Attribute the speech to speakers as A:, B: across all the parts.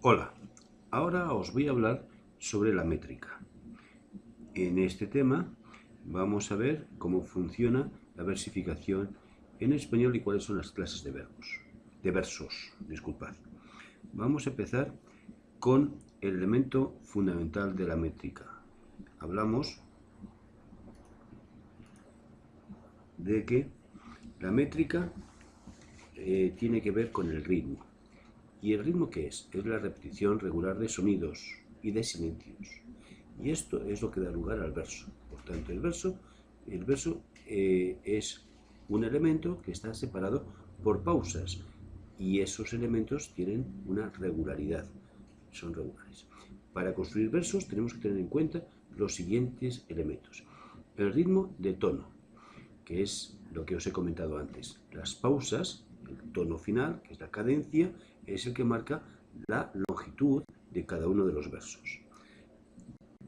A: Hola, ahora os voy a hablar sobre la métrica. En este tema vamos a ver cómo funciona la versificación en español y cuáles son las clases de versos. Vamos a empezar con el elemento fundamental de la métrica. Hablamos de que la métrica tiene que ver con el ritmo. ¿Y el ritmo qué es? Es la repetición regular de sonidos y de silencios. Y esto es lo que da lugar al verso. Por tanto, el verso es un elemento que está separado por pausas. Y esos elementos tienen una regularidad. Son regulares. Para construir versos tenemos que tener en cuenta los siguientes elementos. El ritmo de tono, que es lo que os he comentado antes. Las pausas, el tono final, que es la cadencia, es el que marca la longitud de cada uno de los versos.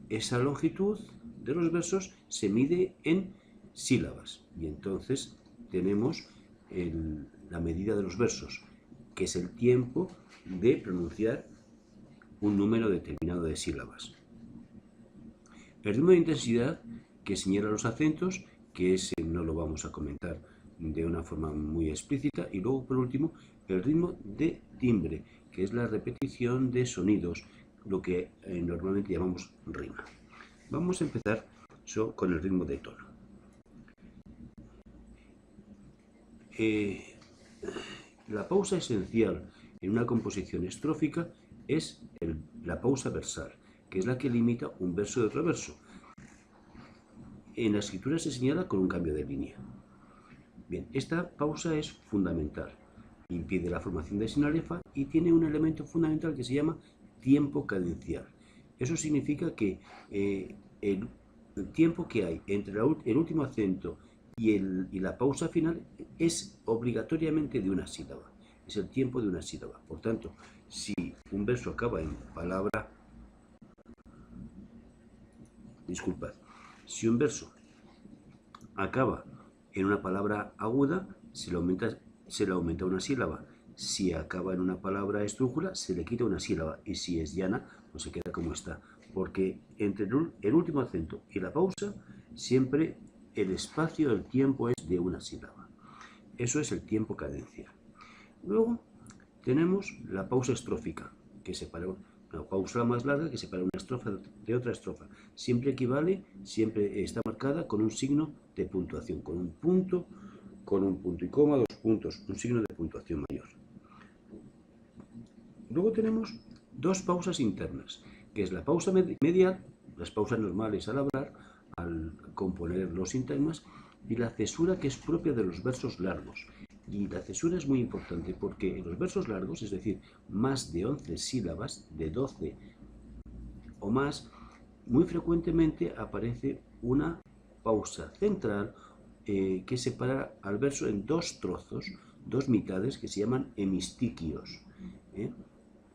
A: Esa longitud de los versos se mide en sílabas y entonces tenemos la medida de los versos, que es el tiempo de pronunciar un número determinado de sílabas. El ritmo de intensidad, que señala los acentos, que ese no lo vamos a comentar de una forma muy explícita. Y luego, por último, el ritmo de timbre, que es la repetición de sonidos, lo que normalmente llamamos rima. Vamos a empezar con el ritmo de tono. La pausa esencial en una composición estrófica es la pausa versal, que es la que limita un verso de otro verso. En la escritura se señala con un cambio de línea. Bien, esta pausa es fundamental, impide la formación de sinalefa y tiene un elemento fundamental que se llama tiempo cadencial. Eso significa que el tiempo que hay entre el último acento y la pausa final es obligatoriamente de una sílaba. Es el tiempo de una sílaba. Por tanto, si un verso acaba en palabra... Si un verso acaba en una palabra aguda, se le aumenta una sílaba. Si acaba en una palabra esdrújula, se le quita una sílaba. Y si es llana, pues se queda como está. Porque entre el último acento y la pausa, siempre el espacio del tiempo es de una sílaba. Eso es el tiempo cadencia. Luego tenemos la pausa estrófica, que separa una pausa más larga que separa una estrofa de otra estrofa. Siempre equivale, siempre está marcada con un signo de puntuación, con un punto y coma, 2 puntos, un signo de puntuación mayor. Luego tenemos dos pausas internas, que es la pausa medial, las pausas normales al hablar, al componer los sintagmas, y la cesura, que es propia de los versos largos. Y la cesura es muy importante porque en los versos largos, es decir, más de 11 sílabas, de 12 o más, muy frecuentemente aparece una pausa central que separa al verso en dos trozos, dos mitades que se llaman hemistiquios,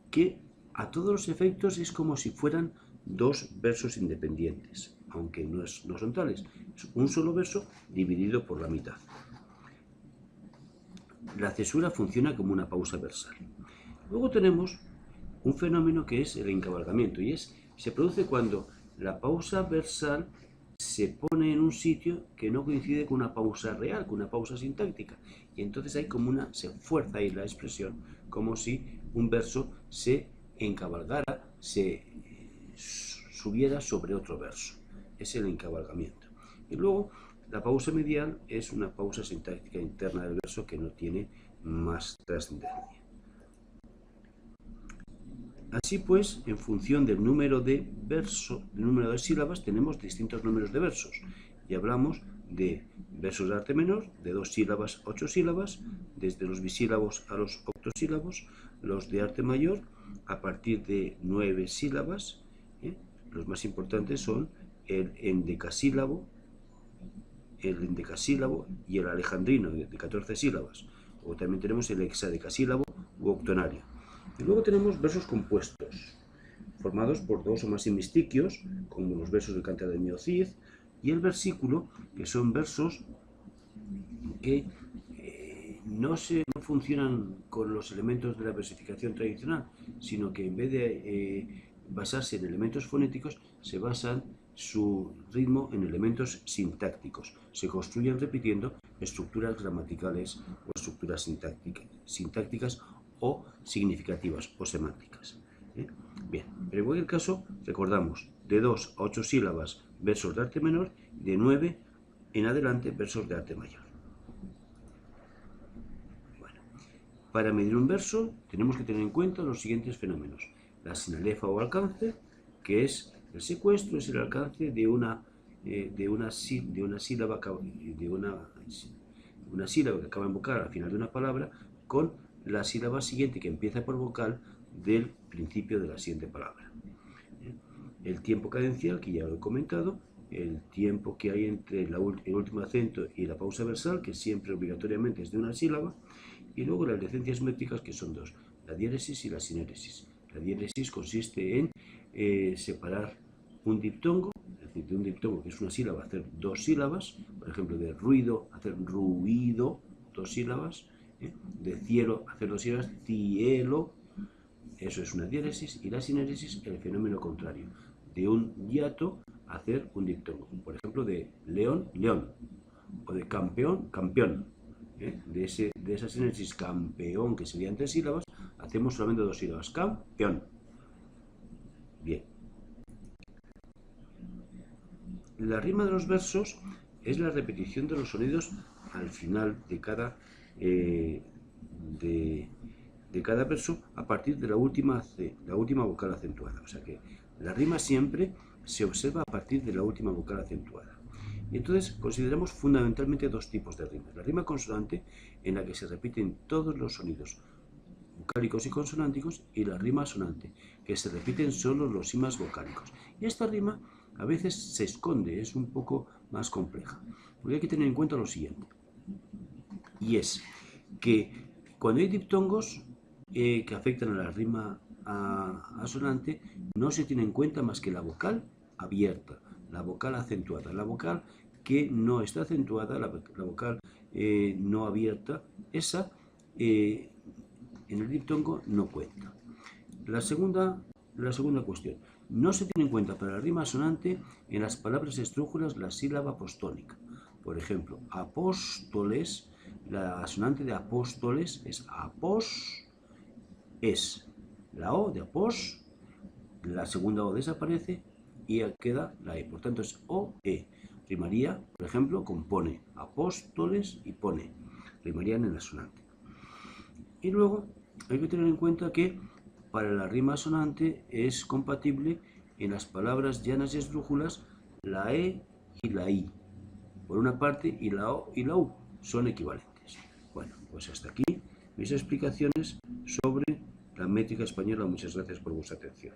A: que a todos los efectos es como si fueran dos versos independientes, aunque no son tales. Es un solo verso dividido por la mitad. La cesura funciona como una pausa versal. Luego tenemos un fenómeno que es el encabalgamiento, y se produce cuando la pausa versal se pone en un sitio que no coincide con una pausa real, con una pausa sintáctica, y entonces hay como se fuerza ahí la expresión, como si un verso se encabalgara, se subiera sobre otro verso. Es el encabalgamiento. Y luego la pausa medial es una pausa sintáctica interna del verso que no tiene más trascendencia. Así pues, en función del número de sílabas, tenemos distintos números de versos. Y hablamos de versos de arte menor, de 2 sílabas, 8 sílabas, desde los bisílabos a los octosílabos, los de arte mayor a partir de 9 sílabas. Los más importantes son el endecasílabo y el alejandrino de 14 sílabas. O también tenemos el hexadecasílabo u octonario. Y luego tenemos versos compuestos, formados por 2 o más hemistiquios, como los versos del Cántaro de Miocid, y el versículo, que son versos que no funcionan con los elementos de la versificación tradicional, sino que en vez de basarse en elementos fonéticos, se basan su ritmo en elementos sintácticos. Se construyen repitiendo estructuras gramaticales o estructuras sintácticas o significativas o semánticas. Bien, pero en cualquier caso, recordamos, de 2 a 8 sílabas versos de arte menor, de 9 en adelante versos de arte mayor. Bueno, para medir un verso tenemos que tener en cuenta los siguientes fenómenos. La sinalefa o alcance, que es el secuestro, es el alcance de una sílaba que acaba en vocal al final de una palabra con la sílaba siguiente que empieza por vocal del principio de la siguiente palabra. El tiempo cadencial, que ya lo he comentado, el tiempo que hay entre el último acento y la pausa versal, que siempre obligatoriamente es de una sílaba, y luego las licencias métricas, que son dos, la diéresis y la sinéresis. La diéresis consiste en separar un diptongo, es decir, de un diptongo que es una sílaba, hacer dos sílabas, por ejemplo, de ruido, hacer ruido, dos sílabas, de cielo, hacer dos sílabas, cielo, eso es una diéresis, y la sinéresis, el fenómeno contrario, de un hiato hacer un diptongo, por ejemplo, de león, león, o de campeón, campeón. De esa sinéresis campeón, que serían tres sílabas, hacemos solamente dos sílabas, campeón. Bien. La rima de los versos es la repetición de los sonidos al final de cada verso a partir de la última vocal acentuada. O sea que la rima siempre se observa a partir de la última vocal acentuada. Y entonces consideramos fundamentalmente dos tipos de rimas. La rima consonante, en la que se repiten todos los sonidos vocálicos y consonánticos, y la rima sonante, que se repiten solo los simas vocálicos. Y esta rima a veces se esconde, es un poco más compleja, porque hay que tener en cuenta lo siguiente, y es que cuando hay diptongos que afectan a la rima asonante, no se tiene en cuenta más que la vocal abierta, la vocal acentuada, la vocal que no está acentuada, la vocal no abierta, esa en el diptongo no cuenta. La segunda cuestión, no se tiene en cuenta para la rima asonante en las palabras esdrújulas la sílaba apostólica. Por ejemplo, apóstoles, la asonante de apóstoles es após, es la O de após, la segunda O desaparece y queda la E. Por tanto es O-E. Rimaría, por ejemplo, con pone. Apóstoles y pone. Rimarían en la asonante. Y luego hay que tener en cuenta que para la rima asonante es compatible en las palabras llanas y esdrújulas la E y la I. Por una parte, y la O y la U son equivalentes. Bueno, pues hasta aquí mis explicaciones sobre la métrica española. Muchas gracias por vuestra atención.